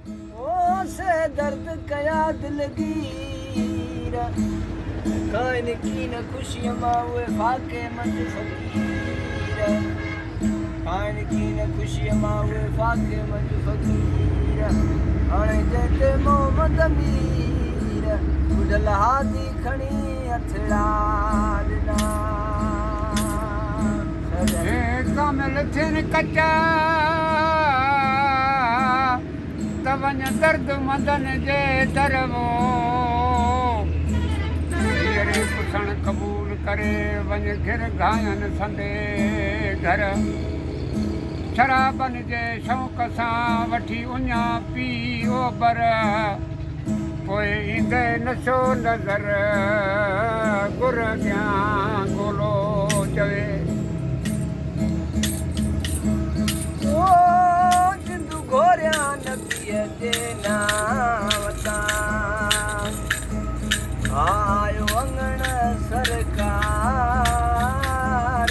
से दर्द कया दिलगीर काइन की न खुशियां मावे फाके मंद फकीर काइन की न खुशियां मावे फाके मंद फकीर हाणे जते मोहम्मद अमीर बुढ़ल हादी खणी अथड़ा ॾिना कमल थियनि कचा त वञ दर्द मदन जे दरवो हीअरे पुछण क़बूल करे वञ घिर घायन संदे घर शराबनि जे शौक़ सां वठी उञा पी ओबर पोइ ईंदे नशो नज़र गुर ॾियां गोलो चवे जिंदू घोरिया नबीअ जे नाम तां आयो अंगण सरकार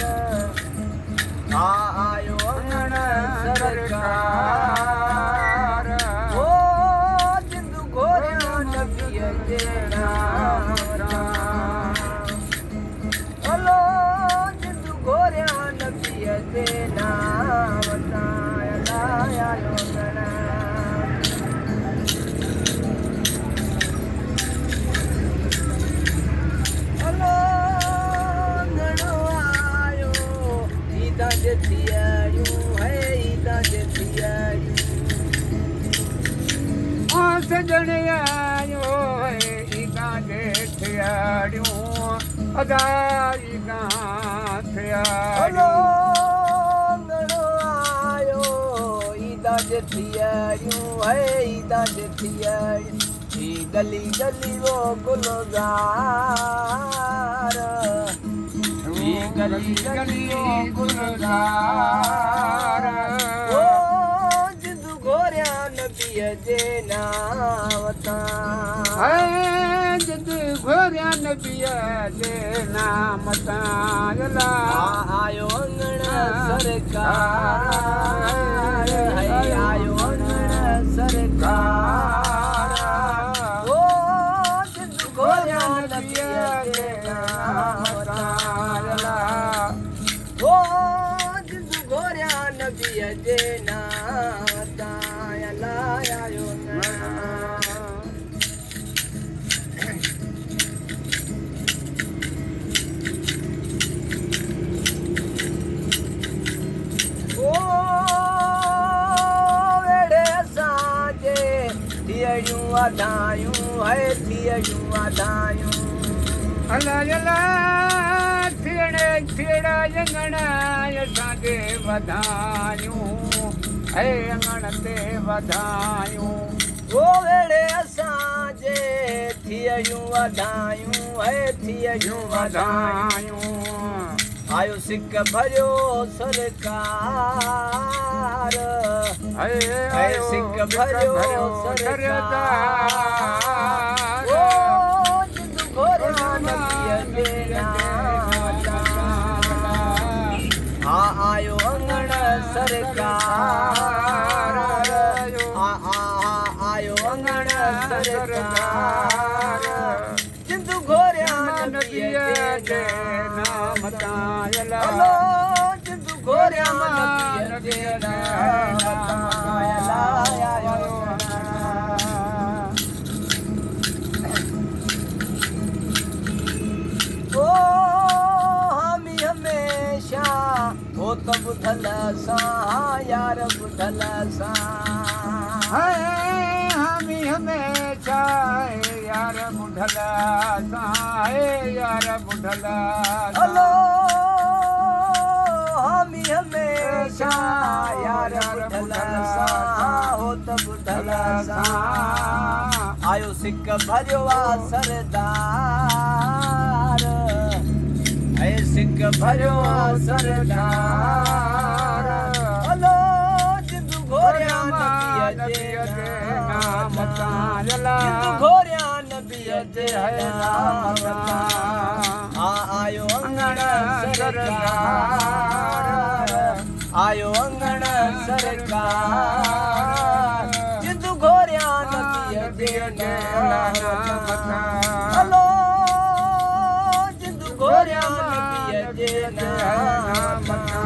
आयो अंगण सरकार ओ जिंदू घोरिया नबीअ जे नाम तां हलो जिंदू घोरिया नबीअ जे नाम तां आयो अंगण हलो अंगण आयो ईदा जे थियारियूं है ईदा जे थियारियूं सजण आयो ईदा जे थियारियूं अदा ईदा हलो थियारियूं अंगण आयो ईदा जे थियारियूं है ईदा जे थियारियूं ई गली गली वो गुलजार ई गली गली वो गुलजार ओ जिंदू घोरिया नबीअ जे नाम तां जिद घोरिया नबीअ जे नाम तां आयो अंगण सरकार आयो अंगण सरकार ओ जिंदू घोरिया नबीअ जे नाम तां ओ जिंदू घोरिया नबीअ जे नाम तां आयो अंगण थियरियूं वाधायूं है थियरियूं वाधायूं अला अला थियणे थियड़ा अंगण असांखे वधायूं है अंगण ते वधायूं ओ वेड़े असांजे थियरियूं वाधायूं है थियरियूं वाधायूं आयो सिक भरियो सरकार आयो सिक भरियो सरकार ओ जिंदू घोरिया नबीअ जे नाम तां आयो अंगण सरकार आयो अंगण सरकार जिंदू घोरिया नबीअ जे नाम हलो जिंदू घोरिया नबीअ जे नाम आयो ओ हामी हमेशा हो त ॿुधल सां यार ॿुधल सां हामी हमेशा यार ॿुधल सां यार ॿुधल हलो हामी हमेशा यार ॿुधल सां हो त ॿुधल सां आयो सिक भरियो आहे सरदार है सिक भरियो आहे सरदार हलो जिंदू घोरिया नबीअ जे नाम तां जिंदू घोरिया नबीअ जे नाम तां आयो अंगण सरकार आयो अंगण सरकार जिंदू घोरिया बीहजे अलाह मथा हलो जिंद घोरिया मन बीहजे ना मथा